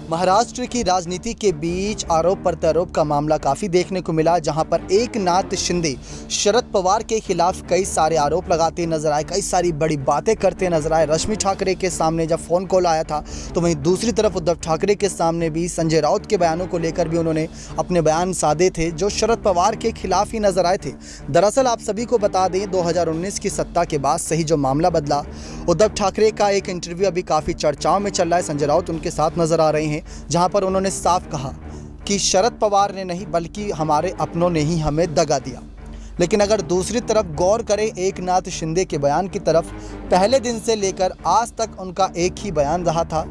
महाराष्ट्र की राजनीति के बीच आरोप प्रत्यारोप का मामला काफ़ी देखने को मिला, जहां पर एकनाथ शिंदे शरद पवार के खिलाफ कई सारे आरोप लगाते नजर आए, कई सारी बड़ी बातें करते नजर आए। रश्मि ठाकरे के सामने जब फ़ोन कॉल आया था तो वहीं दूसरी तरफ उद्धव ठाकरे के सामने भी संजय राउत के बयानों को लेकर भी उन्होंने अपने बयान साधे थे, जो शरद पवार के खिलाफ ही नजर आए थे। दरअसल आप सभी को बता दें, 2019 की सत्ता के बाद से ही जो मामला बदला, उद्धव ठाकरे का एक इंटरव्यू अभी काफ़ी चर्चाओं में चल रहा है। संजय राउत उनके साथ नजर आ रहे हैं, जहां पर उन्होंने साफ कहा कि शरद पवार ने नहीं बल्कि हमारे अपनों ने ही हमें दगा दिया। लेकिन अगर दूसरी तरफ गौर करें एकनाथ शिंदे के बयान की तरफ, पहले दिन से लेकर आज तक उनका एक ही बयान रहा था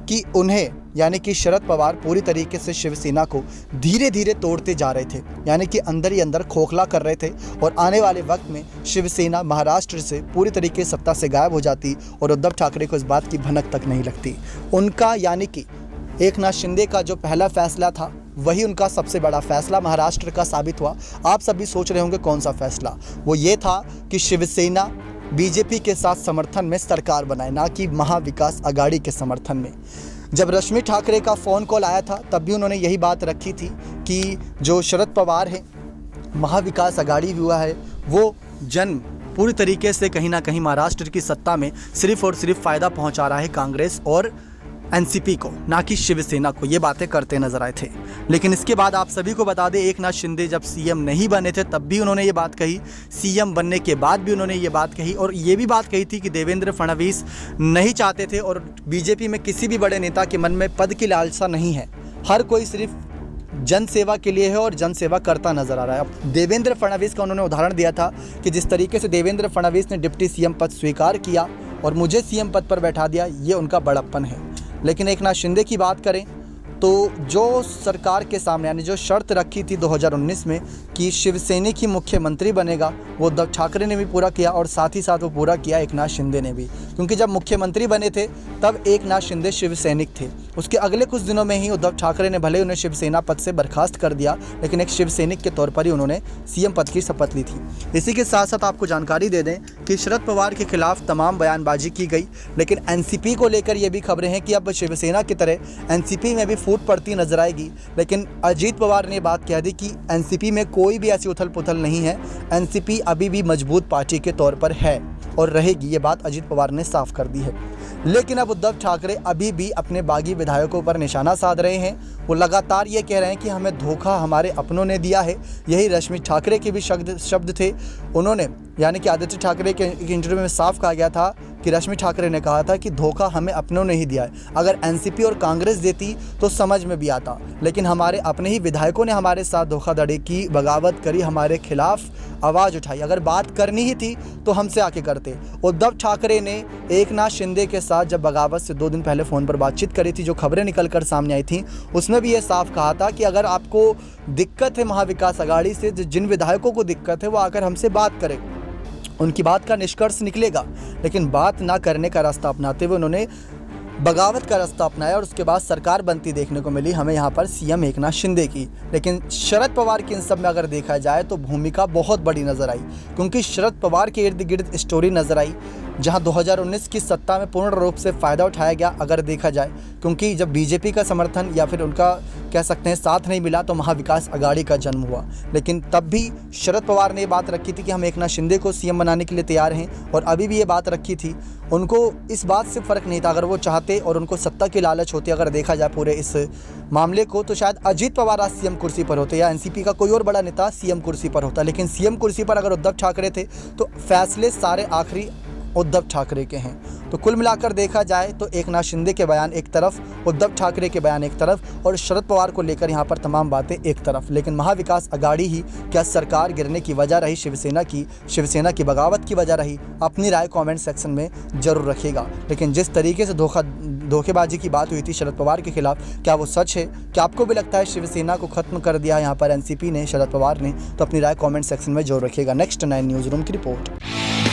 कि उन्हें यानी कि शरद पवार पूरी तरीके से शिवसेना को धीरे धीरे तोड़ते जा रहे थे, यानी कि अंदर ही अंदर खोखला कर रहे थे और आने वाले वक्त में शिवसेना महाराष्ट्र से पूरी तरीके से सत्ता से गायब हो जाती और उद्धव ठाकरे को इस बात की भनक तक नहीं लगती। उनका यानी कि एकनाथ शिंदे का जो पहला फैसला था वही उनका सबसे बड़ा फैसला महाराष्ट्र का साबित हुआ। आप सभी सोच रहे होंगे कौन सा फैसला, वो ये था कि शिवसेना बीजेपी के साथ समर्थन में सरकार बनाए, ना कि महाविकास अघाड़ी के समर्थन में। जब रश्मि ठाकरे का फ़ोन कॉल आया था तब भी उन्होंने यही बात रखी थी कि जो शरद पवार है, महाविकास अघाड़ी हुआ है, वो जन्म पूरी तरीके से कहीं ना कहीं महाराष्ट्र की सत्ता में सिर्फ और सिर्फ फ़ायदा पहुंचा रहा है कांग्रेस और एनसीपी को, ना कि शिवसेना को। ये बातें करते नजर आए थे। लेकिन इसके बाद आप सभी को बता दें, एकनाथ शिंदे जब सीएम नहीं बने थे तब भी उन्होंने ये बात कही, सीएम बनने के बाद भी उन्होंने ये बात कही और ये भी बात कही थी कि देवेंद्र फडणवीस नहीं चाहते थे और बीजेपी में किसी भी बड़े नेता के मन में पद की लालसा नहीं है, हर कोई सिर्फ जन सेवा के लिए है और जन सेवा करता नजर आ रहा है। अब देवेंद्र फडणवीस का उन्होंने उदाहरण दिया था कि जिस तरीके से देवेंद्र फडणवीस ने डिप्टी सीएम पद स्वीकार किया और मुझे सीएम पद पर बैठा दिया, ये उनका बड़प्पन है। लेकिन एकनाथ शिंदे की बात करें तो जो सरकार के सामने यानी जो शर्त रखी थी 2019 में कि शिवसेना की मुख्यमंत्री बनेगा, वो उद्धव ठाकरे ने भी पूरा किया और साथ ही साथ वो पूरा किया एकनाथ शिंदे ने भी, क्योंकि जब मुख्यमंत्री बने थे तब एकनाथ शिंदे शिवसैनिक थे। उसके अगले कुछ दिनों में ही उद्धव ठाकरे ने भले उन्हें शिवसेना पद से बर्खास्त कर दिया, लेकिन एक शिवसैनिक के तौर पर ही उन्होंने सीएम पद की शपथ ली थी। इसी के साथ साथ आपको जानकारी दे दें कि शरद पवार के खिलाफ तमाम बयानबाजी की गई, लेकिन एनसीपी को लेकर ये भी खबरें हैं कि अब शिवसेना की तरह एनसीपी में भी फूट पड़ती नजर आएगी। लेकिन अजीत पवार ने बात कह दी कि एनसीपी में कोई भी ऐसी उथल पुथल नहीं है, एनसीपी अभी भी मजबूत पार्टी के तौर पर है और रहेगी, ये बात अजीत पवार ने साफ कर दी है। लेकिन अब उद्धव ठाकरे अभी भी अपने बागी विधायकों पर निशाना साध रहे हैं। वो लगातार ये कह रहे हैं कि हमें धोखा हमारे अपनों ने दिया है। यही रश्मि ठाकरे के भी शब्द थे। उन्होंने यानी कि आदित्य ठाकरे के इंटरव्यू में साफ कहा गया था कि रश्मि ठाकरे ने कहा था कि धोखा हमें अपनों ने ही दिया है। अगर एनसीपी और कांग्रेस देती तो समझ में भी आता, लेकिन हमारे अपने ही विधायकों ने हमारे साथ धोखाधड़ी की, बगावत करी, हमारे खिलाफ आवाज़ उठाई। अगर बात करनी ही थी तो हमसे आके करते। उद्धव ठाकरे ने एकनाथ शिंदे के साथ जब बगावत से 2 दिन पहले फ़ोन पर बातचीत करी थी, जो खबरें निकल कर सामने आई थी, उसमें भी ये साफ कहा था कि अगर आपको दिक्कत है महाविकास अघाड़ी से, जिन विधायकों को दिक्कत है वो आकर हमसे बात करें, उनकी बात का निष्कर्ष निकलेगा। लेकिन बात ना करने का रास्ता अपनाते हुए उन्होंने बगावत का रास्ता अपनाया और उसके बाद सरकार बनती देखने को मिली हमें यहाँ पर सीएम एकनाथ शिंदे की। लेकिन शरद पवार की इन सब में अगर देखा जाए तो भूमिका बहुत बड़ी नज़र आई, क्योंकि शरद पवार के इर्द गिर्द स्टोरी नज़र आई, जहां 2019 की सत्ता में पूर्ण रूप से फ़ायदा उठाया गया अगर देखा जाए, क्योंकि जब बीजेपी का समर्थन या फिर उनका कह सकते हैं साथ नहीं मिला तो महाविकास अघाड़ी का जन्म हुआ। लेकिन तब भी शरद पवार ने ये बात रखी थी कि हम एकनाथ शिंदे को सीएम बनाने के लिए तैयार हैं और अभी भी ये बात रखी थी। उनको इस बात से फ़र्क नहीं था, अगर वो चाहते और उनको सत्ता की लालच होती, अगर देखा जाए पूरे इस मामले को, तो शायद अजीत पवार आज सीएम कुर्सी पर होते या एनसीपी का कोई और बड़ा नेता सीएम कुर्सी पर होता। लेकिन सीएम कुर्सी पर अगर उद्धव ठाकरे थे तो फैसले सारे आखिरी उद्धव ठाकरे के हैं। तो कुल मिलाकर देखा जाए तो एकनाथ शिंदे के बयान एक तरफ, उद्धव ठाकरे के बयान एक तरफ और शरद पवार को लेकर यहाँ पर तमाम बातें एक तरफ। लेकिन महाविकास अघाड़ी ही क्या सरकार गिरने की वजह रही, शिवसेना की बगावत की वजह रही? अपनी राय कमेंट सेक्शन में जरूर रखिएगा। लेकिन जिस तरीके से धोखेबाजी की बात हुई थी शरद पवार के खिलाफ, क्या वो सच है? क्या आपको भी लगता है शिवसेना को खत्म कर दिया यहाँ पर एनसीपी ने, शरद पवार ने? तो अपनी राय कमेंट सेक्शन में जरूर रखिएगा। नेक्स्ट 9 न्यूज़ रूम की रिपोर्ट।